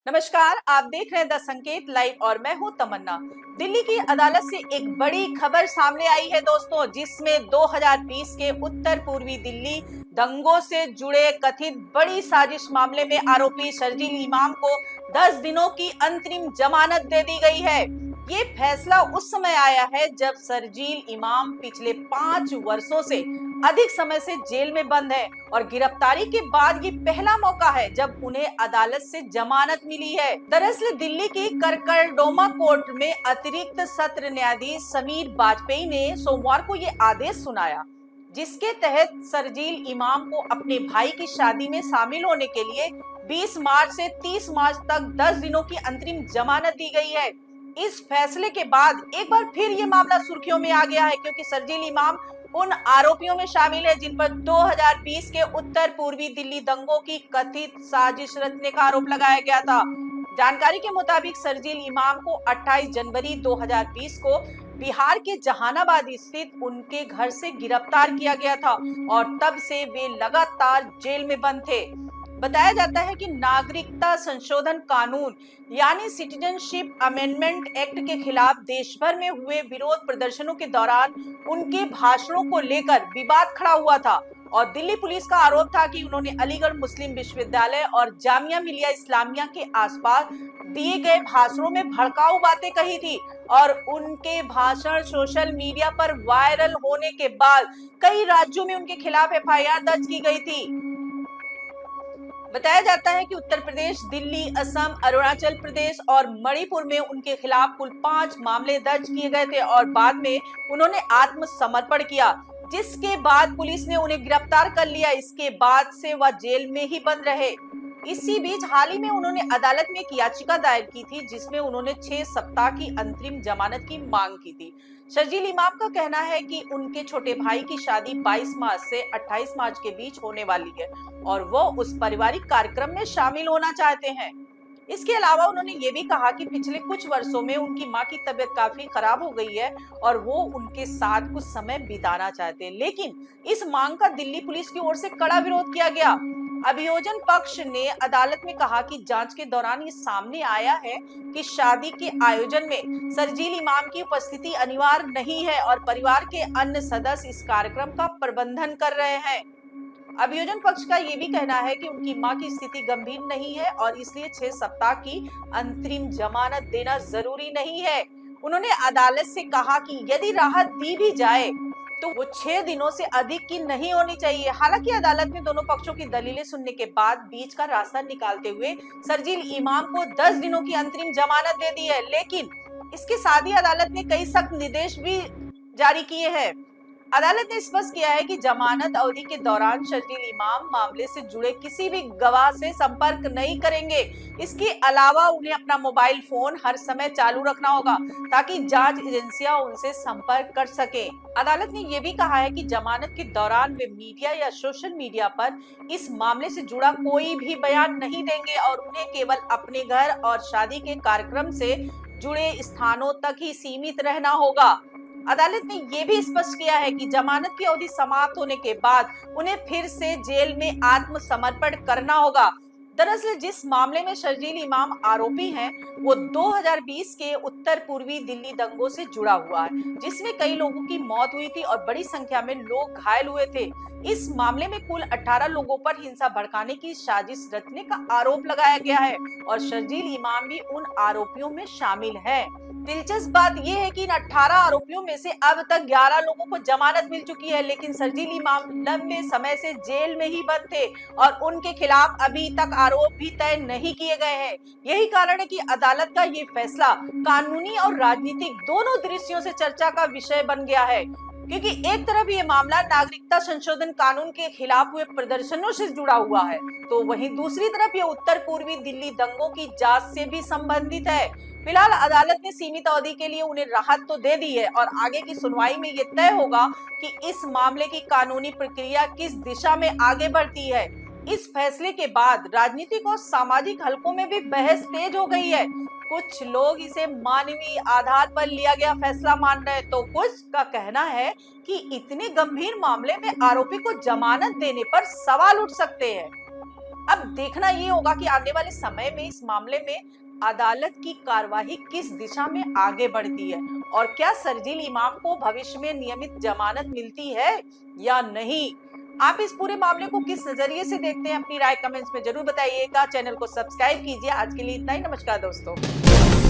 नमस्कार, आप देख रहे हैं द संकेत लाइव और मैं हूं तमन्ना। दिल्ली की अदालत से एक बड़ी खबर सामने आई है दोस्तों, जिसमें 2020 के उत्तर पूर्वी दिल्ली दंगों से जुड़े कथित बड़ी साजिश मामले में आरोपी शर्जील इमाम को 10 दिनों की अंतरिम जमानत दे दी गई है। ये फैसला उस समय आया है जब शर्जील इमाम पिछले 5 वर्षों से अधिक समय से जेल में बंद है और गिरफ्तारी के बाद ये पहला मौका है जब उन्हें अदालत से जमानत मिली है। दरअसल दिल्ली की करकरडोमा कोर्ट में अतिरिक्त सत्र न्यायाधीश समीर बाजपेयी ने सोमवार को ये आदेश सुनाया, जिसके तहत शर्जील इमाम को अपने भाई की शादी में शामिल होने के लिए 20 मार्च से 30 मार्च तक 10 दिनों की अंतरिम जमानत दी गई है। इस फैसले के बाद एक बार फिर ये मामला सुर्खियों में आ गया है, क्योंकि शर्जील इमाम उन आरोपियों में शामिल है जिन पर 2020 के उत्तर पूर्वी दिल्ली दंगों की कथित साजिश रचने का आरोप लगाया गया था। जानकारी के मुताबिक शर्जील इमाम को 28 जनवरी 2020 को बिहार के जहानाबाद स्थित उनके घर से गिरफ्तार किया गया था और तब से वे लगातार जेल में बंद थे। बताया जाता है कि नागरिकता संशोधन कानून यानी सिटीजनशिप अमेंडमेंट एक्ट के खिलाफ देश भर में हुए विरोध प्रदर्शनों के दौरान उनके भाषणों को लेकर विवाद खड़ा हुआ था और दिल्ली पुलिस का आरोप था कि उन्होंने अलीगढ़ मुस्लिम विश्वविद्यालय और जामिया मिलिया इस्लामिया के आसपास दिए गए भाषणों में भड़काऊ बातें कही थी और उनके भाषण सोशल मीडिया पर वायरल होने के बाद कई राज्यों में उनके खिलाफ एफआईआर दर्ज की गई थी। बताया जाता है कि उत्तर प्रदेश, दिल्ली, असम, अरुणाचल प्रदेश और मणिपुर में उनके खिलाफ कुल 5 मामले दर्ज किए गए थे और बाद में उन्होंने आत्मसमर्पण किया, जिसके बाद पुलिस ने उन्हें गिरफ्तार कर लिया। इसके बाद से वह जेल में ही बंद रहे। इसी बीच हाल ही में उन्होंने अदालत में एक याचिका दायर की थी, जिसमें उन्होंने 6 सप्ताह की अंतरिम जमानत की मांग की थी। शर्जील इमाम का कहना है कि उनके छोटे भाई की शादी 22 मार्च से 28 मार्च के बीच होने वाली है और वो उस पारिवारिक कार्यक्रम में शामिल होना चाहते हैं। इसके अलावा उन्होंने ये भी कहा कि पिछले कुछ वर्षों में उनकी मां की तबीयत काफी खराब हो गई है और वो उनके साथ कुछ समय बिताना चाहते हैं, लेकिन इस मांग का दिल्ली पुलिस की ओर से कड़ा विरोध किया गया। अभियोजन पक्ष ने अदालत में कहा कि जांच के दौरान ये सामने आया है कि शादी के आयोजन में शर्जील इमाम की उपस्थिति अनिवार्य नहीं है और परिवार के अन्य सदस्य इस कार्यक्रम का प्रबंधन कर रहे हैं। अभियोजन पक्ष का ये भी कहना है कि उनकी मां की स्थिति गंभीर नहीं है और इसलिए 6 सप्ताह की अंतरिम जमानत देना जरूरी नहीं है। उन्होंने अदालत से कहा कि यदि राहत दी भी जाए तो वो 6 दिनों से अधिक की नहीं होनी चाहिए। हालांकि अदालत ने दोनों पक्षों की दलीलें सुनने के बाद बीच का रास्ता निकालते हुए शर्जील इमाम को 10 दिनों की अंतरिम जमानत दे दी है, लेकिन इसके साथ ही अदालत ने कई सख्त निर्देश भी जारी किए हैं। अदालत ने स्पष्ट किया है कि जमानत अवधि के दौरान शर्जील इमाम मामले से जुड़े किसी भी गवाह से संपर्क नहीं करेंगे। इसके अलावा उन्हें अपना मोबाइल फोन हर समय चालू रखना होगा ताकि जांच एजेंसियां उनसे संपर्क कर सकें। अदालत ने यह भी कहा है कि जमानत के दौरान वे मीडिया या सोशल मीडिया पर इस मामले से जुड़ा कोई भी बयान नहीं देंगे और उन्हें केवल अपने घर और शादी के कार्यक्रम से जुड़े स्थानों तक ही सीमित रहना होगा। अदालत ने यह भी स्पष्ट किया है कि जमानत की अवधि समाप्त होने के बाद उन्हें फिर से जेल में आत्मसमर्पण करना होगा। दरअसल जिस मामले में शर्जील इमाम आरोपी हैं, वो 2020 के उत्तर पूर्वी दिल्ली दंगों से जुड़ा हुआ है, जिसमें कई लोगों की मौत हुई थी और बड़ी संख्या में लोग घायल हुए थे। इस मामले में कुल 18 लोगों पर हिंसा भड़काने की साजिश रचने का आरोप लगाया गया है और शर्जील इमाम भी उन आरोपियों में शामिल है। दिलचस्प बात यह है कि इन 18 आरोपियों में से अब तक 11 लोगों को जमानत मिल चुकी है, लेकिन शर्जील इमाम लंबे समय से जेल में ही बंद थे और उनके खिलाफ अभी तक आरोप भी तय नहीं किए गए हैं। यही कारण है कि अदालत का ये फैसला कानूनी और राजनीतिक दोनों दृष्टियों से चर्चा का विषय बन गया है, क्योंकि एक तरफ ये मामला नागरिकता संशोधन कानून के खिलाफ हुए प्रदर्शनों से जुड़ा हुआ है, तो वहीं दूसरी तरफ ये उत्तर पूर्वी दिल्ली दंगों की जांच से भी संबंधित है। फिलहाल अदालत ने सीमित अवधि के लिए उन्हें राहत तो दे दी है और आगे की सुनवाई में ये तय होगा कि इस मामले की कानूनी प्रक्रिया किस दिशा में आगे बढ़ती है। इस फैसले के बाद राजनीतिक और सामाजिक हलकों में भी बहस तेज हो गई है। कुछ लोग इसे मानवीय आधार पर लिया गया फैसला मान रहे हैं, तो कुछ का कहना है कि इतने गंभीर मामले में आरोपी को जमानत देने पर सवाल उठ सकते हैं। अब देखना ये होगा कि आने वाले समय में इस मामले में अदालत की कार्यवाही किस दिशा में आगे बढ़ती है और क्या शरजील इमाम को भविष्य में नियमित जमानत मिलती है या नहीं। आप इस पूरे मामले को किस नजरिए से देखते हैं, अपनी राय कमेंट्स में जरूर बताइएगा। चैनल को सब्सक्राइब कीजिए। आज के लिए इतना ही। नमस्कार दोस्तों।